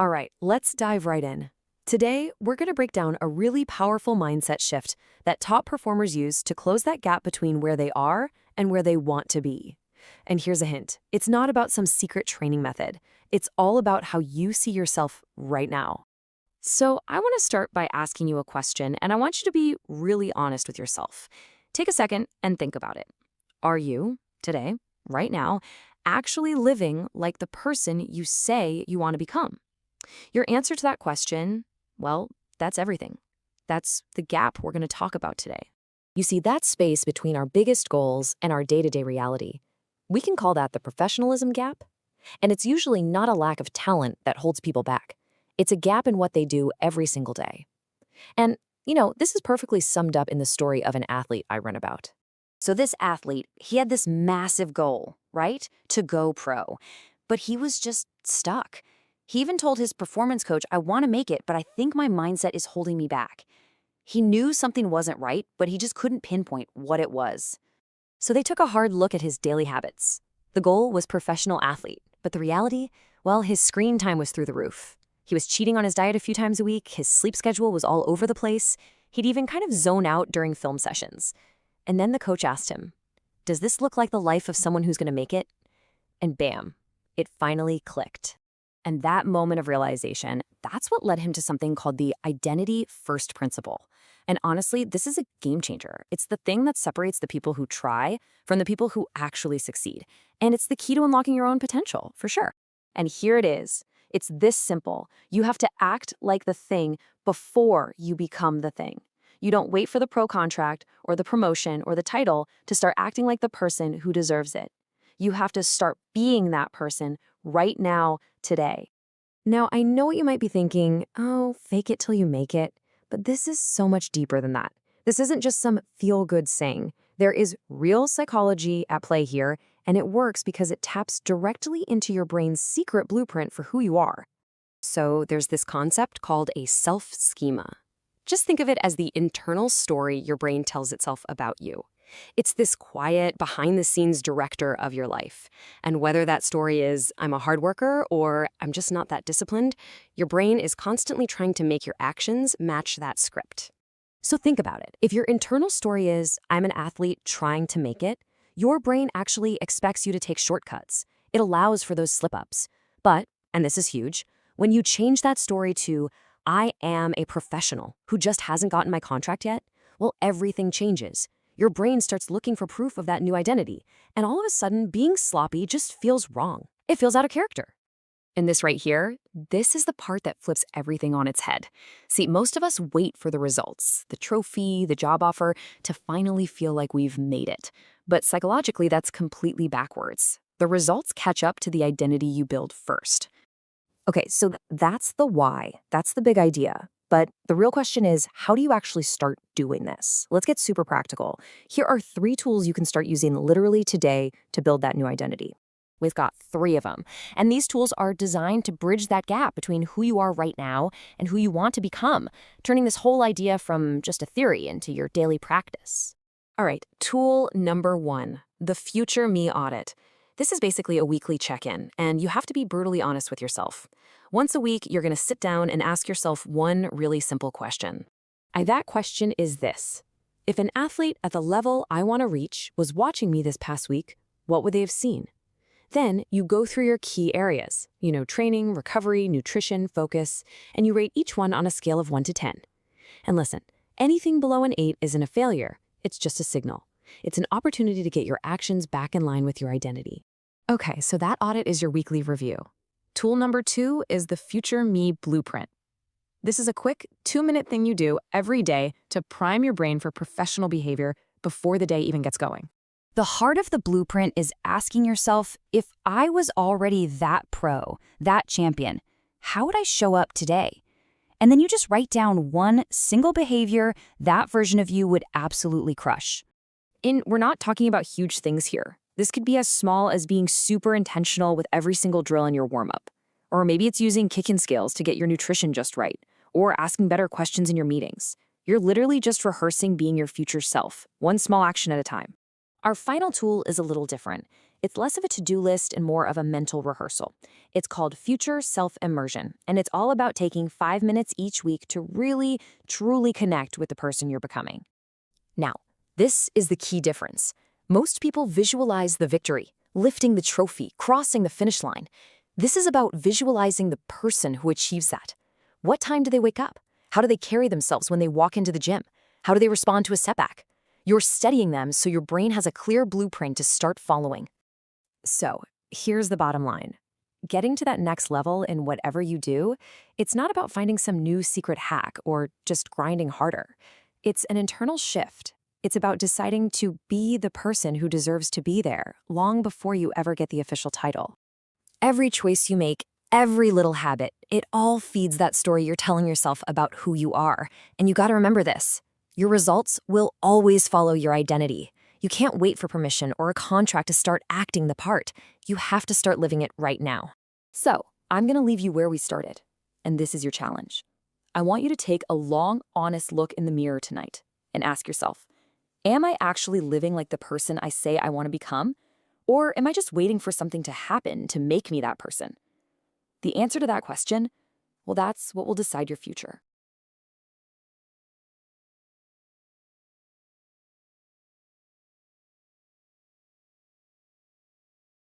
All right, let's dive right in. Today, we're going to break down a really powerful mindset shift that top performers use to close that gap between where they are and where they want to be. And here's a hint. It's not about some secret training method. It's all about how you see yourself right now. So I want to start by asking you a question, and I want you to be really honest with yourself. Take a second and think about it. Are you, today, right now, actually living like the person you say you want to become? Your answer to that question, well, that's everything. That's the gap we're going to talk about today. You see, that space between our biggest goals and our day-to-day reality. We can call that the professionalism gap. And it's usually not a lack of talent that holds people back. It's a gap in what they do every single day. And, this is perfectly summed up in the story of an athlete I run about. So this athlete, he had this massive goal, right? To go pro. But he was just stuck. He even told his performance coach, I want to make it, but I think my mindset is holding me back. He knew something wasn't right, but he just couldn't pinpoint what it was. So they took a hard look at his daily habits. The goal was professional athlete, but the reality, well, his screen time was through the roof. He was cheating on his diet a few times a week, his sleep schedule was all over the place, he'd even kind of zone out during film sessions. And then the coach asked him, does this look like the life of someone who's going to make it? And bam, it finally clicked. And that moment of realization, that's what led him to something called the identity first principle. And honestly, this is a game changer. It's the thing that separates the people who try from the people who actually succeed. And it's the key to unlocking your own potential, for sure. And here it is. It's this simple. You have to act like the thing before you become the thing. You don't wait for the pro contract or the promotion or the title to start acting like the person who deserves it. You have to start being that person right now, today. Now, I know what you might be thinking, oh, fake it till you make it. But this is so much deeper than that. This isn't just some feel-good saying. There is real psychology at play here, and it works because it taps directly into your brain's secret blueprint for who you are. So there's this concept called a self-schema. Just think of it as the internal story your brain tells itself about you. It's this quiet, behind-the-scenes director of your life. And whether that story is, I'm a hard worker, or I'm just not that disciplined, your brain is constantly trying to make your actions match that script. So think about it. If your internal story is, I'm an athlete trying to make it, your brain actually expects you to take shortcuts. It allows for those slip-ups. But, and this is huge, when you change that story to, I am a professional who just hasn't gotten my contract yet, well, everything changes. Your brain starts looking for proof of that new identity, and all of a sudden, being sloppy just feels wrong. It feels out of character. And this right here, this is the part that flips everything on its head. See, most of us wait for the results, the trophy, the job offer, to finally feel like we've made it. But psychologically, that's completely backwards. The results catch up to the identity you build first. Okay, so that's the why. That's the big idea. But the real question is, how do you actually start doing this? Let's get super practical. Here are 3 tools you can start using literally today to build that new identity. We've got 3 of them. And these tools are designed to bridge that gap between who you are right now and who you want to become, turning this whole idea from just a theory into your daily practice. All right, tool number 1, the Future Me Audit. This is basically a weekly check-in, and you have to be brutally honest with yourself. Once a week, you're going to sit down and ask yourself one really simple question. And that question is this. If an athlete at the level I want to reach was watching me this past week, what would they have seen? Then you go through your key areas, training, recovery, nutrition, focus, and you rate each one on a scale of 1 to 10. And listen, anything below an 8 isn't a failure. It's just a signal. It's an opportunity to get your actions back in line with your identity. Okay, so that audit is your weekly review. Tool number 2 is the Future Me Blueprint. This is a quick 2-minute thing you do every day to prime your brain for professional behavior before the day even gets going. The heart of the blueprint is asking yourself, if I was already that pro, that champion, how would I show up today? And then you just write down one single behavior that version of you would absolutely crush. We're not talking about huge things here. This could be as small as being super intentional with every single drill in your warm-up. Or maybe it's using kicking scales to get your nutrition just right, or asking better questions in your meetings. You're literally just rehearsing being your future self, one small action at a time. Our final tool is a little different. It's less of a to-do list and more of a mental rehearsal. It's called Future Self-Immersion, and it's all about taking 5 minutes each week to really, truly connect with the person you're becoming. Now, this is the key difference. Most people visualize the victory, lifting the trophy, crossing the finish line. This is about visualizing the person who achieves that. What time do they wake up? How do they carry themselves when they walk into the gym? How do they respond to a setback? You're studying them so your brain has a clear blueprint to start following. So, here's the bottom line. Getting to that next level in whatever you do, it's not about finding some new secret hack or just grinding harder. It's an internal shift. It's about deciding to be the person who deserves to be there long before you ever get the official title. Every choice you make, every little habit, it all feeds that story you're telling yourself about who you are. And you gotta remember this. Your results will always follow your identity. You can't wait for permission or a contract to start acting the part. You have to start living it right now. So, I'm gonna leave you where we started. And this is your challenge. I want you to take a long, honest look in the mirror tonight and ask yourself, am I actually living like the person I say I want to become? Or am I just waiting for something to happen to make me that person? The answer to that question, well, that's what will decide your future.